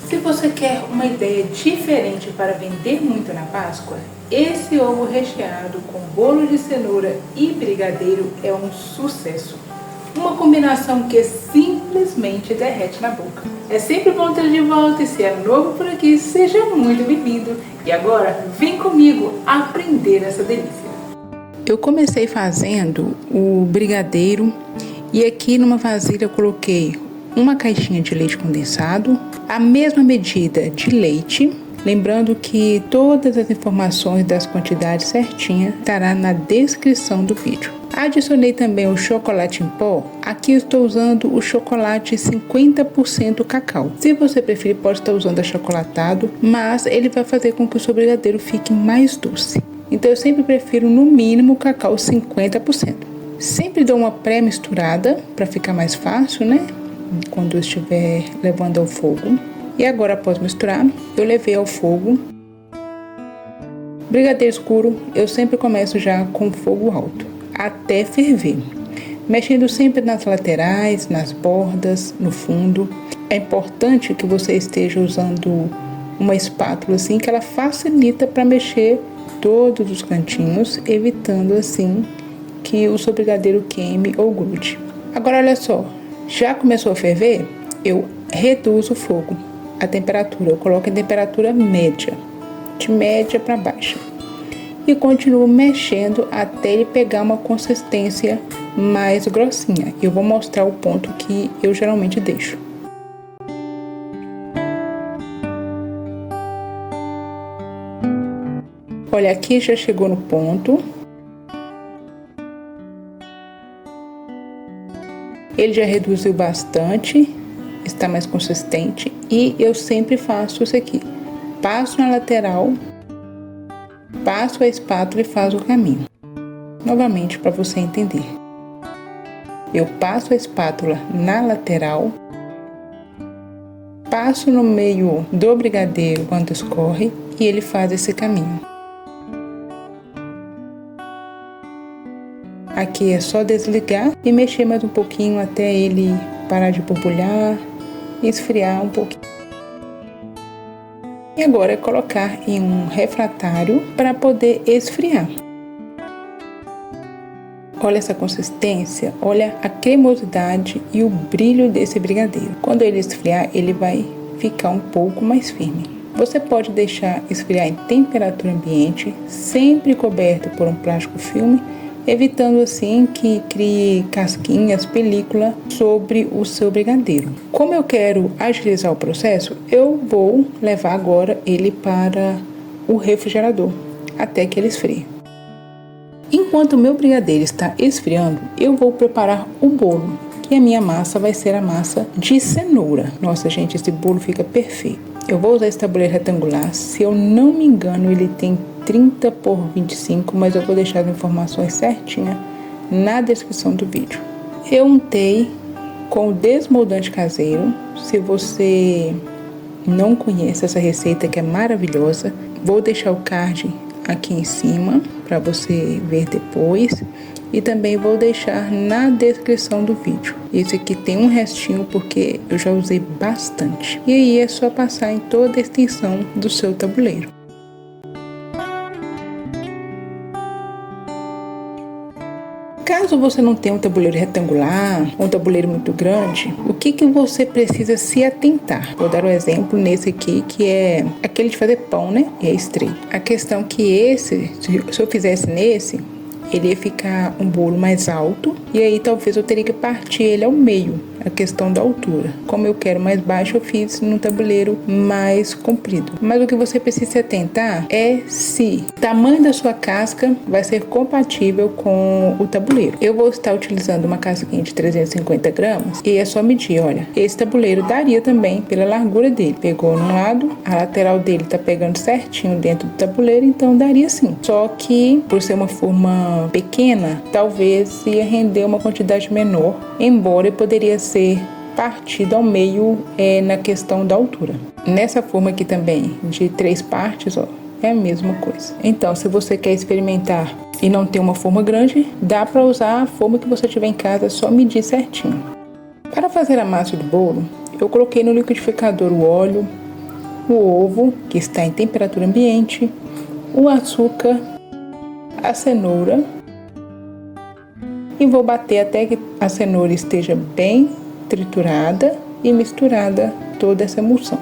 Se você quer uma ideia diferente para vender muito na Páscoa, esse ovo recheado com bolo de cenoura e brigadeiro é um sucesso. Uma combinação que simplesmente derrete na boca. É sempre bom ter de volta e se é novo por aqui, seja muito bem-vindo. E agora, vem comigo aprender essa delícia. Eu comecei fazendo o brigadeiro e aqui numa vasilha eu coloquei uma caixinha de leite condensado, a mesma medida de leite, lembrando que todas as informações das quantidades certinhas estará na descrição do vídeo. Adicionei também o chocolate em pó. Aqui eu estou usando o chocolate 50% cacau. Se você preferir, pode estar usando achocolatado, mas ele vai fazer com que o seu brigadeiro fique mais doce. Então eu sempre prefiro no mínimo cacau 50%. Sempre dou uma pré-misturada para ficar mais fácil, né? Quando eu estiver levando ao fogo. E agora, após misturar, eu levei ao fogo. Brigadeiro escuro, eu sempre começo já com fogo alto, até ferver. Mexendo sempre nas laterais, nas bordas, no fundo. É importante que você esteja usando uma espátula assim, que ela facilita para mexer todos os cantinhos, evitando assim que o seu brigadeiro queime ou grude. Agora, olha só. Já começou a ferver? Eu reduzo o fogo, a temperatura. Eu coloco em temperatura média, de média para baixa. E continuo mexendo até ele pegar uma consistência mais grossinha. Eu vou mostrar o ponto que eu geralmente deixo. Olha, aqui já chegou no ponto. Ele já reduziu bastante, está mais consistente e eu sempre faço isso aqui. Passo na lateral, passo a espátula e faço o caminho. Novamente para você entender. Eu passo a espátula na lateral, passo no meio do brigadeiro quando escorre e ele faz esse caminho. Aqui é só desligar e mexer mais um pouquinho até ele parar de borbulhar e esfriar um pouquinho. E agora é colocar em um refratário para poder esfriar. Olha essa consistência, olha a cremosidade e o brilho desse brigadeiro. Quando ele esfriar, ele vai ficar um pouco mais firme. Você pode deixar esfriar em temperatura ambiente, sempre coberto por um plástico filme, evitando assim que crie casquinhas, película sobre o seu brigadeiro. Como eu quero agilizar o processo, eu vou levar agora ele para o refrigerador, até que ele esfrie. Enquanto o meu brigadeiro está esfriando, eu vou preparar o bolo, que a minha massa vai ser a massa de cenoura. Nossa, gente, esse bolo fica perfeito. Eu vou usar esse tabuleiro retangular, se eu não me engano ele tem 30 por 25, mas eu vou deixar as informações certinhas na descrição do vídeo. Eu untei com o desmoldante caseiro. Se você não conhece essa receita, que é maravilhosa, vou deixar o card aqui em cima para você ver depois. E também vou deixar na descrição do vídeo. Esse aqui tem um restinho porque eu já usei bastante. E aí é só passar em toda a extensão do seu tabuleiro. Caso você não tenha um tabuleiro retangular, um tabuleiro muito grande, o que você precisa se atentar? Vou dar um exemplo nesse aqui, que é aquele de fazer pão, né? E é estreito. A questão que esse, se eu fizesse nesse, ele ia ficar um bolo mais alto e aí talvez eu teria que partir ele ao meio, a questão da altura. Como eu quero mais baixo, eu fiz num tabuleiro mais comprido. Mas o que você precisa se atentar é se o tamanho da sua casca vai ser compatível com o tabuleiro. Eu vou estar utilizando uma casquinha de 350 gramas e é só medir, olha. Esse tabuleiro daria também pela largura dele. Pegou num lado, a lateral dele tá pegando certinho dentro do tabuleiro, então daria sim. Só que por ser uma forma pequena, talvez ia render uma quantidade menor, embora ele poderia ser partido ao meio na questão da altura. Nessa forma aqui também, de 3 partes, ó, é a mesma coisa. Então, se você quer experimentar e não tem uma forma grande, dá para usar a forma que você tiver em casa, é só medir certinho. Para fazer a massa do bolo, eu coloquei no liquidificador o óleo, o ovo, que está em temperatura ambiente, o açúcar, a cenoura e vou bater até que a cenoura esteja bem triturada e misturada toda essa emulsão.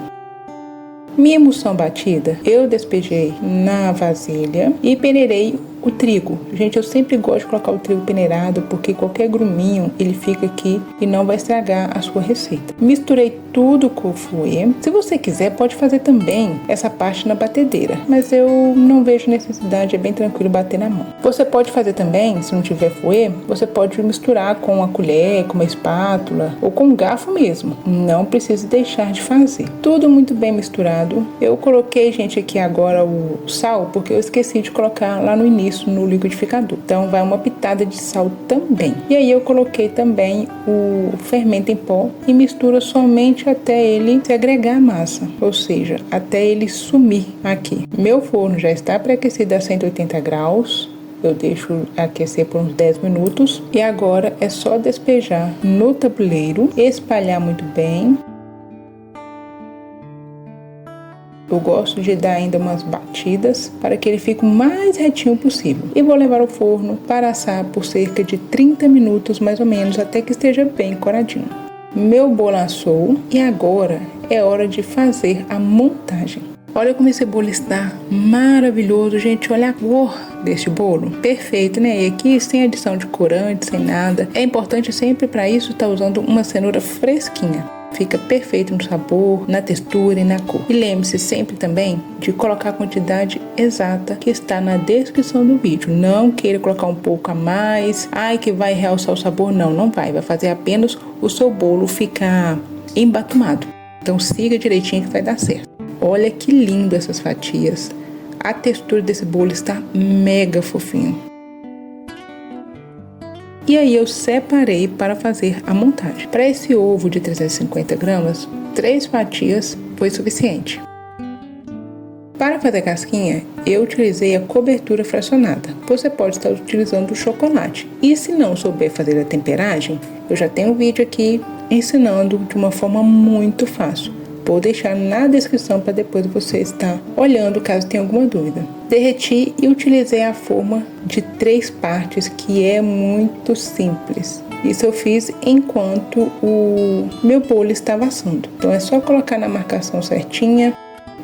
Minha emulsão batida, eu despejei na vasilha e peneirei o trigo. Gente, eu sempre gosto de colocar o trigo peneirado porque qualquer gruminho ele fica aqui e não vai estragar a sua receita. Misturei tudo com o fouet. Se você quiser, pode fazer também essa parte na batedeira, mas eu não vejo necessidade, é bem tranquilo bater na mão. Você pode fazer também, se não tiver fouet, você pode misturar com uma colher, com uma espátula ou com um garfo mesmo. Não precisa deixar de fazer. Tudo muito bem misturado. Eu coloquei, gente, aqui agora o sal porque eu esqueci de colocar lá no início no liquidificador. Então vai uma pitada de sal também. E aí eu coloquei também o fermento em pó e mistura somente até ele se agregar à massa, ou seja, até ele sumir aqui. Meu forno já está pré-aquecido a 180 graus. Eu deixo aquecer por uns 10 minutos e agora é só despejar no tabuleiro, espalhar muito bem. Eu gosto de dar ainda umas batidas para que ele fique o mais retinho possível. E vou levar ao forno para assar por cerca de 30 minutos mais ou menos, até que esteja bem coradinho. Meu bolo assou e agora é hora de fazer a montagem. Olha como esse bolo está maravilhoso, gente. Olha a cor deste bolo. Perfeito, né? E aqui sem adição de corante, sem nada. É importante sempre para isso estar usando uma cenoura fresquinha. Fica perfeito no sabor, na textura e na cor. E lembre-se sempre também de colocar a quantidade exata que está na descrição do vídeo. Não queira colocar um pouco a mais. Ai, que vai realçar o sabor. Não, não vai. Vai fazer apenas o seu bolo ficar embatumado. Então siga direitinho que vai dar certo. Olha que lindo essas fatias. A textura desse bolo está mega fofinho. E aí eu separei para fazer a montagem. Para esse ovo de 350 gramas, 3 fatias foi suficiente. Para fazer a casquinha, eu utilizei a cobertura fracionada. Você pode estar utilizando o chocolate. E se não souber fazer a temperagem, eu já tenho um vídeo aqui ensinando de uma forma muito fácil. Vou deixar na descrição para depois você estar olhando caso tenha alguma dúvida. Derreti e utilizei a forma de 3 partes, que é muito simples. Isso eu fiz enquanto o meu bolo estava assando. Então é só colocar na marcação certinha,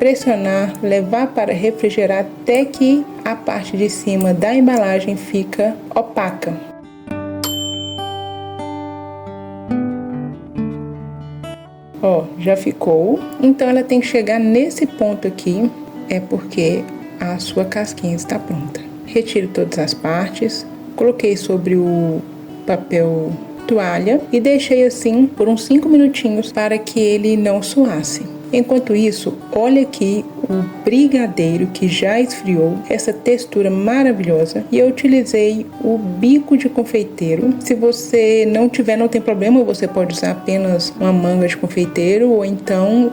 pressionar, levar para refrigerar até que a parte de cima da embalagem fica opaca. Ó, já ficou. Então ela tem que chegar nesse ponto aqui, é porque a sua casquinha está pronta. Retiro todas as partes, coloquei sobre o papel toalha e deixei assim por uns 5 minutinhos para que ele não suasse. Enquanto isso, olha aqui o brigadeiro que já esfriou, essa textura maravilhosa. E eu utilizei o bico de confeiteiro. Se você não tiver, não tem problema, você pode usar apenas uma manga de confeiteiro ou então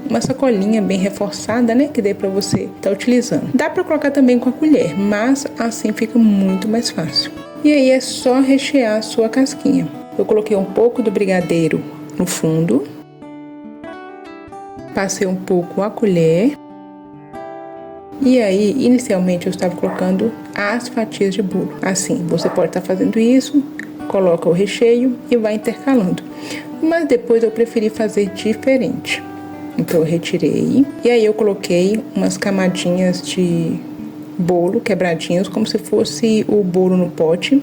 uma sacolinha bem reforçada, né, que dê para você estar utilizando. Dá para colocar também com a colher, mas assim fica muito mais fácil. E aí é só rechear a sua casquinha. Eu coloquei um pouco do brigadeiro no fundo. Passei um pouco a colher. E aí, inicialmente, eu estava colocando as fatias de bolo. Assim, você pode estar fazendo isso, coloca o recheio e vai intercalando. Mas depois eu preferi fazer diferente. Então, eu retirei. E aí, eu coloquei umas camadinhas de bolo quebradinhos, como se fosse o bolo no pote,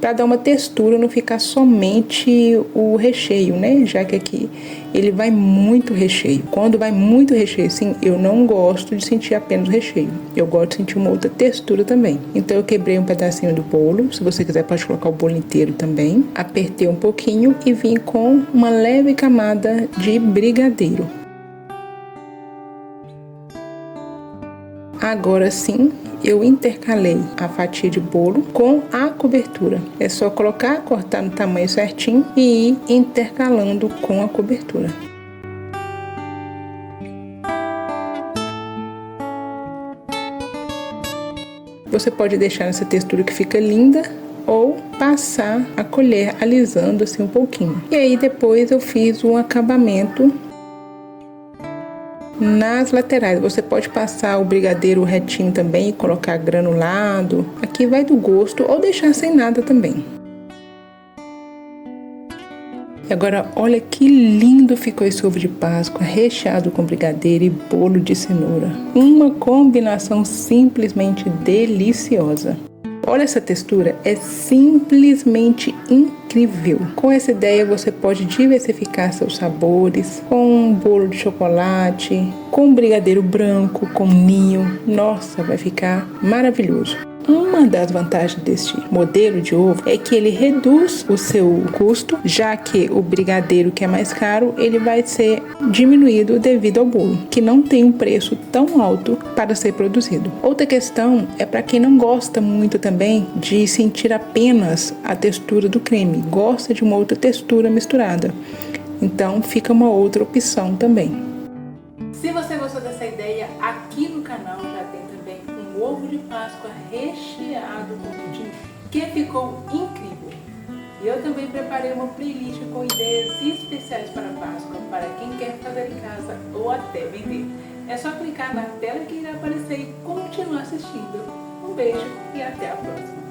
para dar uma textura, não ficar somente o recheio, né? Já que aqui ele vai muito recheio. Quando vai muito recheio, assim, eu não gosto de sentir apenas o recheio. Eu gosto de sentir uma outra textura também. Então eu quebrei um pedacinho do bolo. Se você quiser, pode colocar o bolo inteiro também. Apertei um pouquinho e vim com uma leve camada de brigadeiro. Agora sim, eu intercalei a fatia de bolo com a cobertura. É só colocar, cortar no tamanho certinho e ir intercalando com a cobertura. Você pode deixar essa textura que fica linda ou passar a colher alisando assim um pouquinho. E aí depois eu fiz um acabamento nas laterais. Você pode passar o brigadeiro retinho também e colocar granulado. Aqui vai do gosto, ou deixar sem nada também. E agora, olha que lindo ficou esse ovo de Páscoa, recheado com brigadeiro e bolo de cenoura. Uma combinação simplesmente deliciosa. Olha essa textura, é simplesmente incrível. Com essa ideia você pode diversificar seus sabores, com um bolo de chocolate, com brigadeiro branco, com ninho. Nossa, vai ficar maravilhoso. Uma das vantagens deste modelo de ovo é que ele reduz o seu custo, já que o brigadeiro, que é mais caro, ele vai ser diminuído devido ao bolo, que não tem um preço tão alto para ser produzido. Outra questão é para quem não gosta muito também de sentir apenas a textura do creme, gosta de uma outra textura misturada. Então fica uma outra opção também. Se você gostou dessa ideia, aqui no canal já tem também um ovo de Páscoa recheado com pudim, que ficou incrível. E eu também preparei uma playlist com ideias especiais para a Páscoa, para quem quer fazer em casa ou até vender. É só clicar na tela que irá aparecer e continuar assistindo. Um beijo e até a próxima!